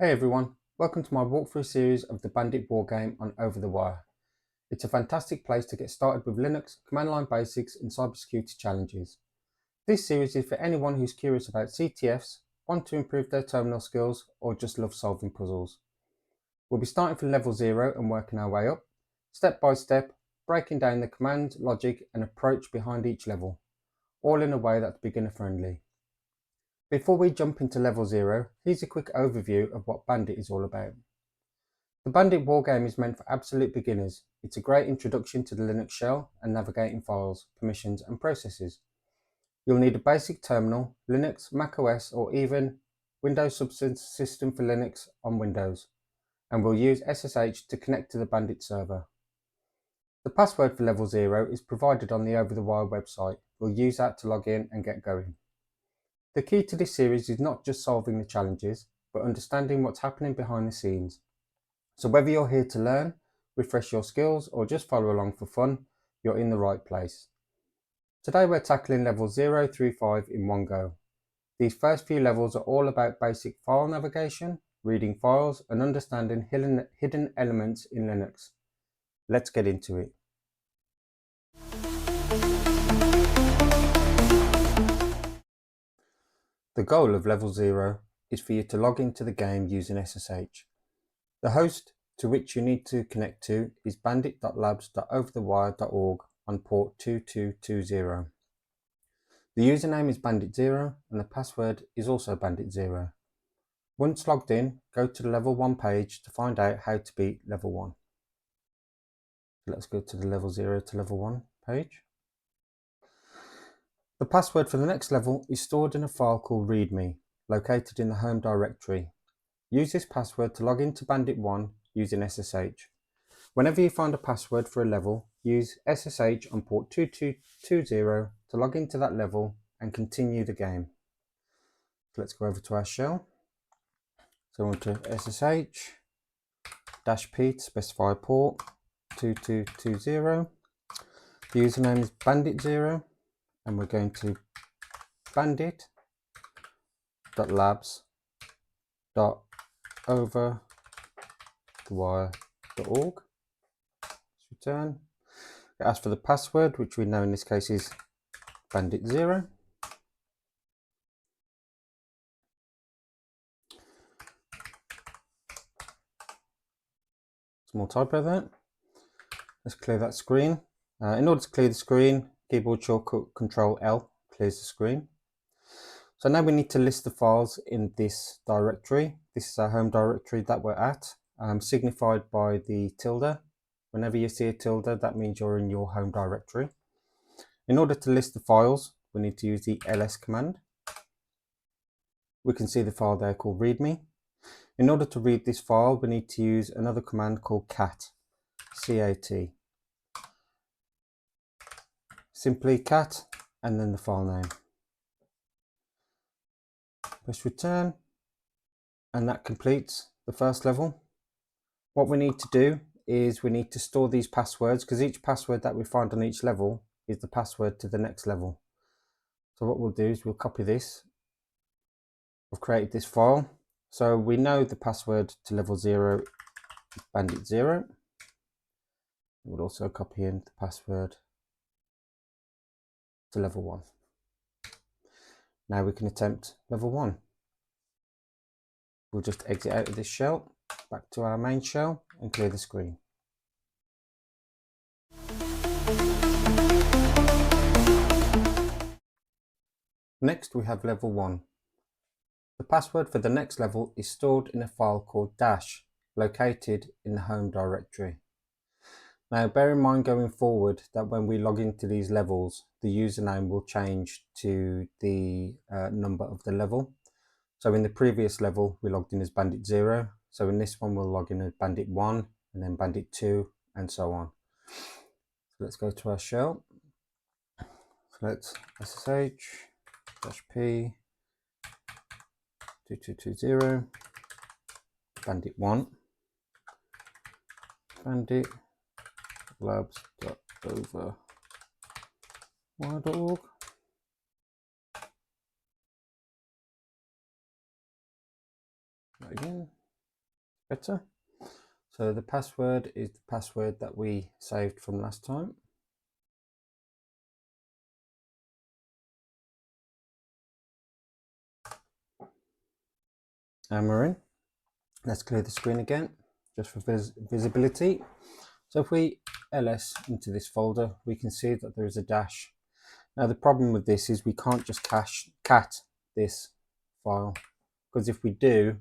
Hey everyone, welcome to my walkthrough series of the Bandit wargame on Over the Wire. It's a fantastic place to get started with Linux, command line basics and cybersecurity challenges. This series is for anyone who's curious about CTFs, want to improve their terminal skills, or just love solving puzzles. We'll be starting from level 0 and working our way up, step by step, breaking down the command, logic and approach behind each level, all in a way that's beginner friendly. Before we jump into level 0, here's a quick overview of what Bandit is all about. The Bandit wargame is meant for absolute beginners. It's a great introduction to the Linux shell and navigating files, permissions and processes. You'll need a basic terminal, Linux, macOS or even Windows Subsystem for Linux on Windows, and we'll use SSH to connect to the Bandit server. The password for level 0 is provided on the Over the Wire website. We'll use that to log in and get going. The key to this series is not just solving the challenges, but understanding what's happening behind the scenes. So whether you're here to learn, refresh your skills, or just follow along for fun, you're in the right place. Today we're tackling levels 0 through 5 in one go. These first few levels are all about basic file navigation, reading files, and understanding hidden elements in Linux. Let's get into it. The goal of level 0 is for you to log into the game using SSH. The host to which you need to connect to is bandit.labs.overthewire.org on port 2220. The username is bandit0 and the password is also bandit0. Once logged in, go to the level 1 page to find out how to beat level 1. Let's go to the level 0 to level 1 page. The password for the next level is stored in a file called readme, located in the home directory. Use this password to log into Bandit 1 using SSH. Whenever you find a password for a level, use SSH on port 2220 to log into that level and continue the game. So let's go over to our shell. So onto SSH-P to specify port 2220. The username is bandit0 and we're going to bandit.labs.overthewire.org. Return. It asks for the password, which we know in this case is bandit0. Small typo there. Let's clear that screen. In order to clear the screen, keyboard shortcut Control-L clears the screen. So now we need to list the files in this directory. This is our home directory that we're at, signified by the tilde. Whenever you see a tilde, that means you're in your home directory. In order to list the files, we need to use the ls command. We can see the file there called readme. In order to read this file, we need to use another command called cat, C-A-T. Simply cat and then the file name. Press return and that completes the first level. What we need to do is we need to store these passwords because each password that we find on each level is the password to the next level. So what we'll do is we'll copy this. We've created this file. So we know the password to level 0 is bandit0. We'll also copy in the password to level 1. Now we can attempt level 1. We'll just exit out of this shell, back to our main shell and clear the screen. Next we have level 1. The password for the next level is stored in a file called dash, located in the home directory. Now bear in mind going forward that when we log into these levels, the username will change to the number of the level. So in the previous level, we logged in as bandit0. So in this one, we'll log in as bandit1 and then bandit2 and so on. So let's go to our shell. So let's SSH-P 2220 bandit1 bandit labs.overwire.org. Again, better. So the password is the password that we saved from last time. And we're in. Let's clear the screen again, just for visibility. So if we ls into this folder, we can see that there is a dash. Now the problem with this is we can't just cat this file, because if we do,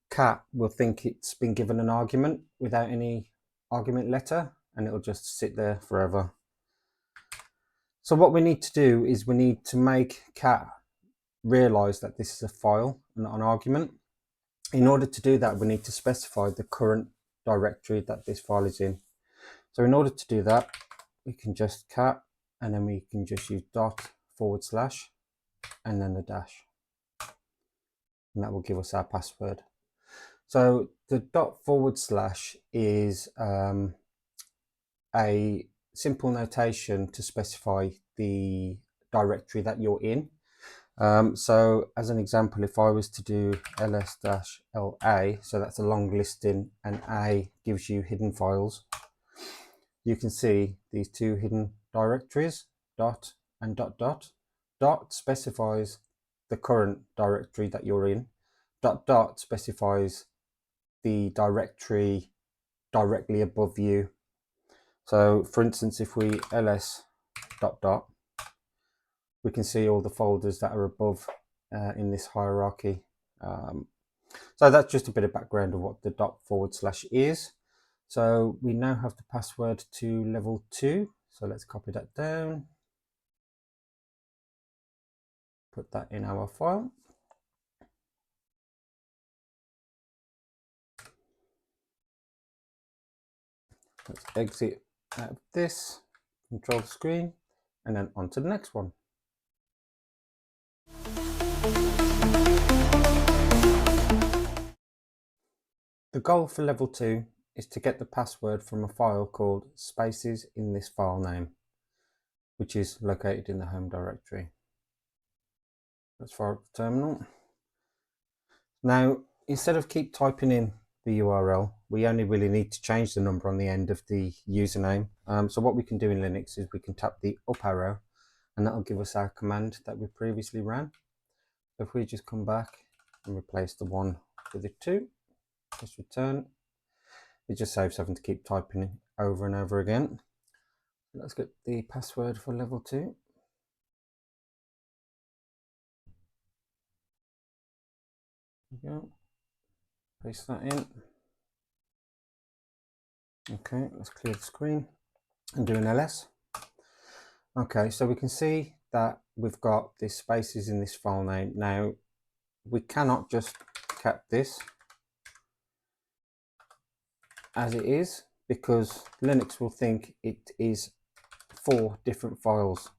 cat will think it's been given an argument without any argument letter, and it'll just sit there forever. So what we need to do is we need to make cat realize that this is a file and not an argument. In order to do that, we need to specify the current directory that this file is in. So in order to do that, we can just cat, and then we can just use ./ and then a dash, and that will give us our password. So the ./ is a simple notation to specify the directory that you're in. So as an example, if I was to do ls-la, so that's a long listing, and a gives you hidden files, you can see these two hidden directories, dot and dot dot. Dot specifies the current directory that you're in. Dot dot specifies the directory directly above you. So for instance, if we ls dot dot, we can see all the folders that are above in this hierarchy. So that's just a bit of background of what the ./ is. So we now have the password to level 2. So let's copy that down, put that in our file. Let's exit out of this, control the screen, and then on to the next one. The goal for level 2 is to get the password from a file called spaces in this file name, which is located in the home directory. Let's fire up the terminal. Now, instead of keep typing in the URL, we only really need to change the number on the end of the username. So what we can do in Linux is we can tap the up arrow, and that'll give us our command that we previously ran. So if we just come back and replace the 1 with a 2, just return. It just saves having to keep typing it over and over again. Let's get the password for level 2. There we go. Paste that in. Okay, let's clear the screen and do an ls. Okay, so we can see that we've got these spaces in this file name. Now, we cannot just cat this as it is, because Linux will think it is 4 different files.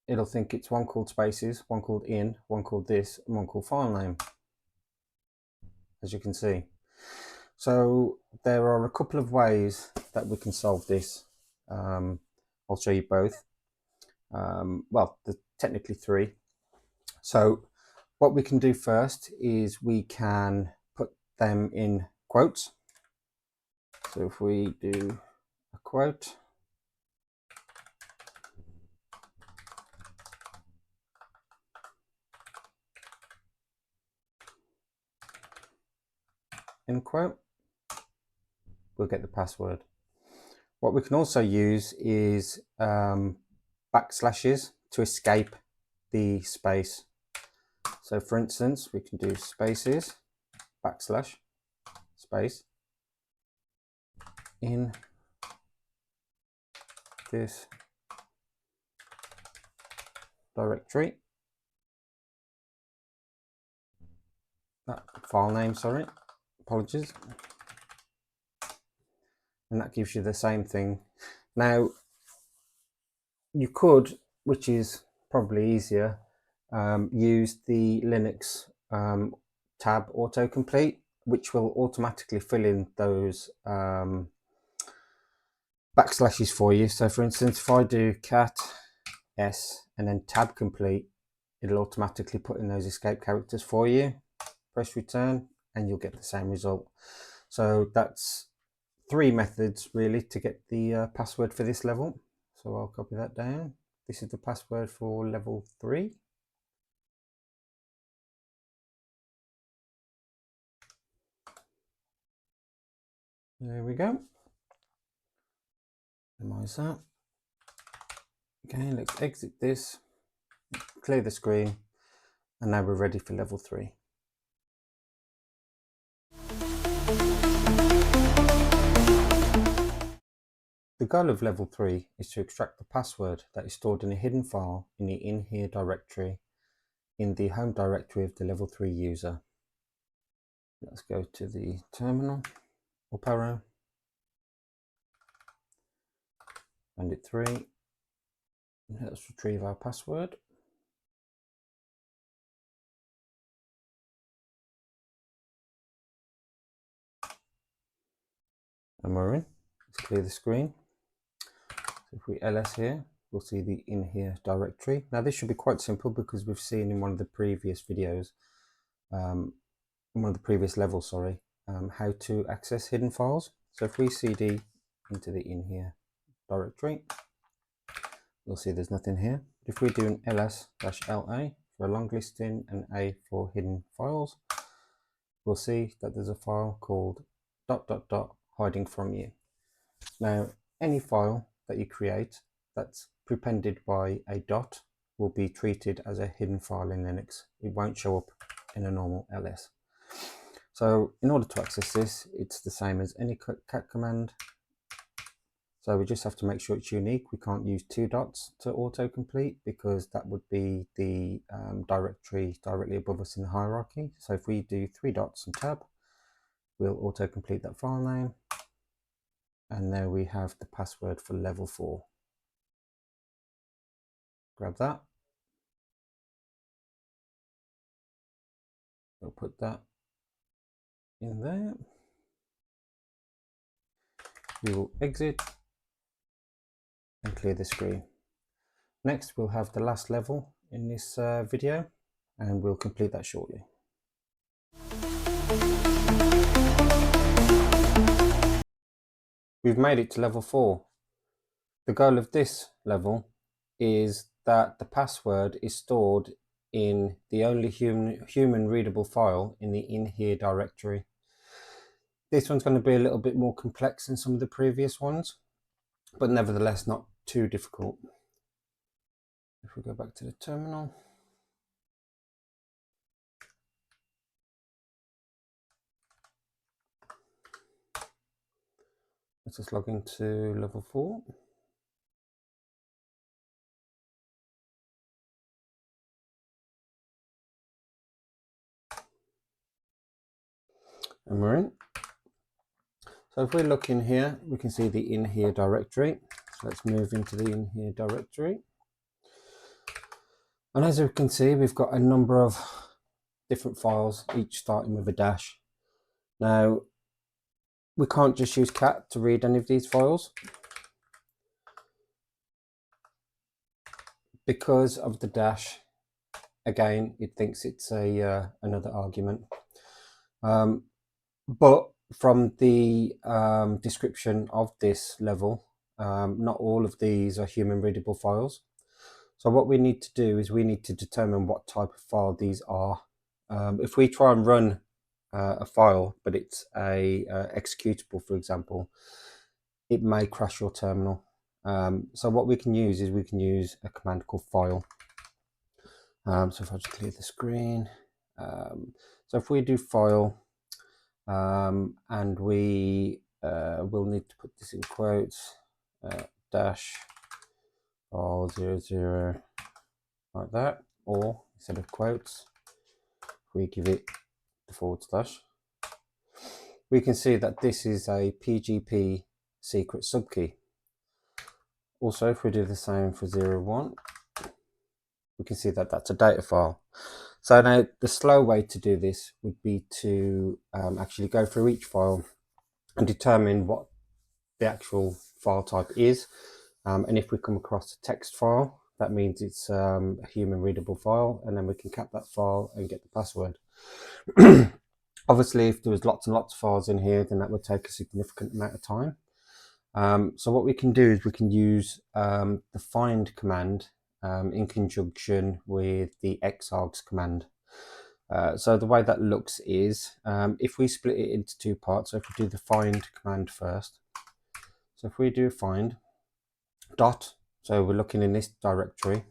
It'll think it's one called spaces, one called in, one called this, and one called file name, as you can see. So there are a couple of ways that we can solve this. I'll show you both. Well, there's technically 3. So what we can do first is we can put them in quotes. So if we do a quote, end quote, we'll get the password. What we can also use is backslashes to escape the space. So for instance, we can do spaces, backslash, space, in this directory, file name, sorry, apologies. And that gives you the same thing. Now, you could, which is probably easier, use the Linux tab autocomplete, which will automatically fill in those backslashes for you. So for instance, if I do cat s and then tab complete, it'll automatically put in those escape characters for you. press return, and you'll get the same result. So that's 3 methods really to get the password for this level. So I'll copy that down. This is the password for level 3. There we go. Minimize that. Okay, let's exit this, clear the screen, and now we're ready for level 3. The goal of level 3 is to extract the password that is stored in a hidden file in the in here directory in the home directory of the level 3 user. Let's go to the terminal, up arrow, Bandit 3. Let's retrieve our password. And we're in. Let's clear the screen. So if we ls here, we'll see the in here directory. Now this should be quite simple because we've seen in one of the previous videos, in one of the previous levels, sorry, how to access hidden files. So if we cd into the in here directory, we'll see there's nothing here. If we do an ls-la for a long listing and a for hidden files, we'll see that there's a file called ... hiding from you. Now, any file that you create that's prepended by a dot will be treated as a hidden file in Linux. It won't show up in a normal ls. So in order to access this, it's the same as any cat command. So we just have to make sure it's unique. We can't use 2 dots to autocomplete because that would be the directory directly above us in the hierarchy. So if we do 3 dots and tab, we'll autocomplete that file name. And there we have the password for level 4. Grab that. We'll put that in there. We will exit and clear the screen. Next, we'll have the last level in this video, and we'll complete that shortly. We've made it to level 4. The goal of this level is that the password is stored in the only human readable file in the in here directory. This one's going to be a little bit more complex than some of the previous ones, but nevertheless not too difficult. If we go back to the terminal, let's just log into level 4. And we're in. So if we look in here, we can see the in here directory. So let's move into the in here directory. And as you can see, we've got a number of different files, each starting with a dash. Now, we can't just use cat to read any of these files because of the dash. Again, it thinks it's a another argument. But from the description of this level, not all of these are human readable files. So what we need to do is we need to determine what type of file these are. If we try and run a file, but it's a executable, for example, it may crash your terminal. So what we can use is we can use a command called file. So if I just clear the screen, so if we do file, and we will need to put this in quotes, dash file 00, like that, or instead of quotes, we give it the /, we can see that this is a PGP secret subkey. Also, if we do the same for 01, we can see that that's a data file. So now the slow way to do this would be to actually go through each file and determine what the actual file type is. And if we come across a text file, that means it's a human readable file, and then we can cap that file and get the password. Obviously, if there was lots and lots of files in here, then that would take a significant amount of time. So what we can do is we can use the find command in conjunction with the xargs command. So the way that looks is, if we split it into two parts, so if we do the find command first, so if we do find dot, so we're looking in this directory,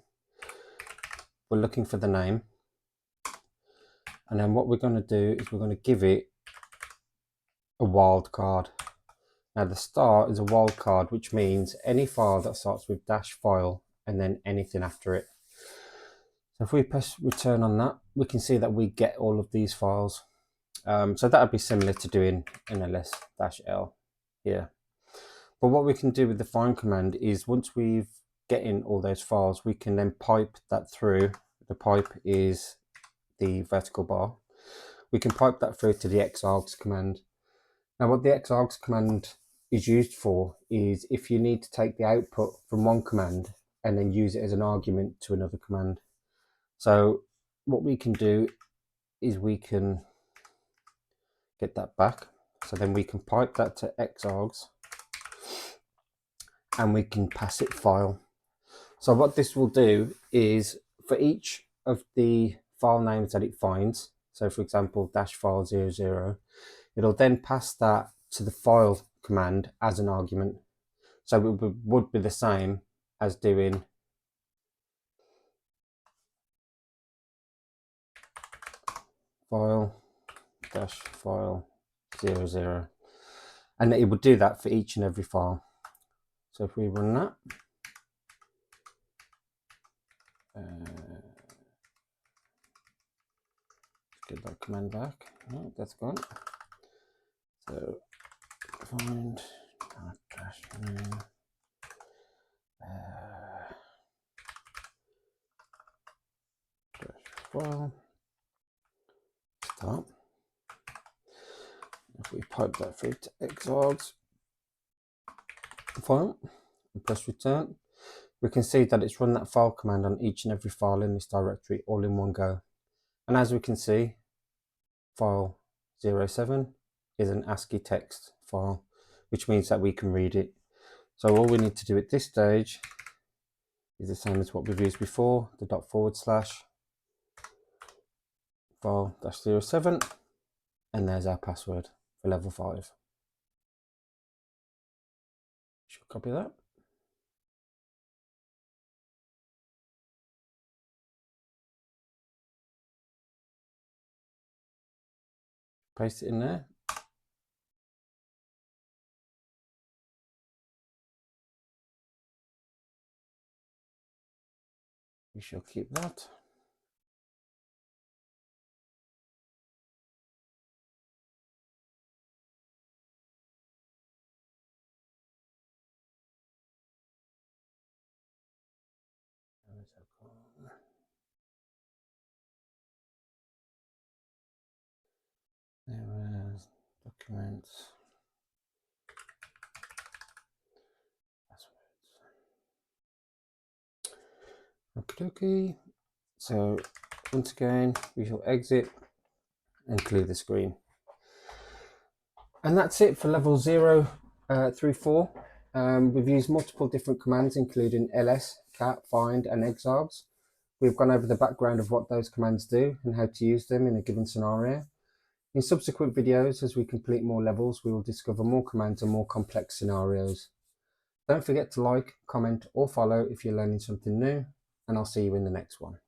we're looking for the name, and then what we're going to do is we're going to give it a wildcard. Now the star is a wildcard, which means any file that starts with -file and then anything after it. So if we press return on that, we can see that we get all of these files. So that would be similar to doing ls-l here. But what we can do with the find command is once we've getting all those files, we can then pipe that through. The pipe is the vertical bar. We can pipe that through to the xargs command. Now what the xargs command is used for is if you need to take the output from one command and then use it as an argument to another command. So what we can do is we can get that back. So then we can pipe that to xargs and we can pass it file. So what this will do is for each of the file names that it finds, so for example -file00, it'll then pass that to the file command as an argument. So it would be the same as doing file-file00, and it would do that for each and every file. So if we run that, get that command back. No, that's gone. So find -name -file start. If we pipe that through to xargs file and press return, we can see that it's run that file command on each and every file in this directory all in one go. And as we can see, file 07 is an ASCII text file, which means that we can read it. So all we need to do at this stage is the same as what we've used before, the /file-07, and there's our password for level 5. Should copy that. Paste it in there. We shall keep that. There is documents, passwords. Okie dokie. So once again, we shall exit and clear the screen. And that's it for level 0 through 4. We've used multiple different commands, including ls, cat, find, and xargs. We've gone over the background of what those commands do and how to use them in a given scenario. In subsequent videos, as we complete more levels, we will discover more commands and more complex scenarios. Don't forget to like, comment, or follow if you're learning something new, and I'll see you in the next one.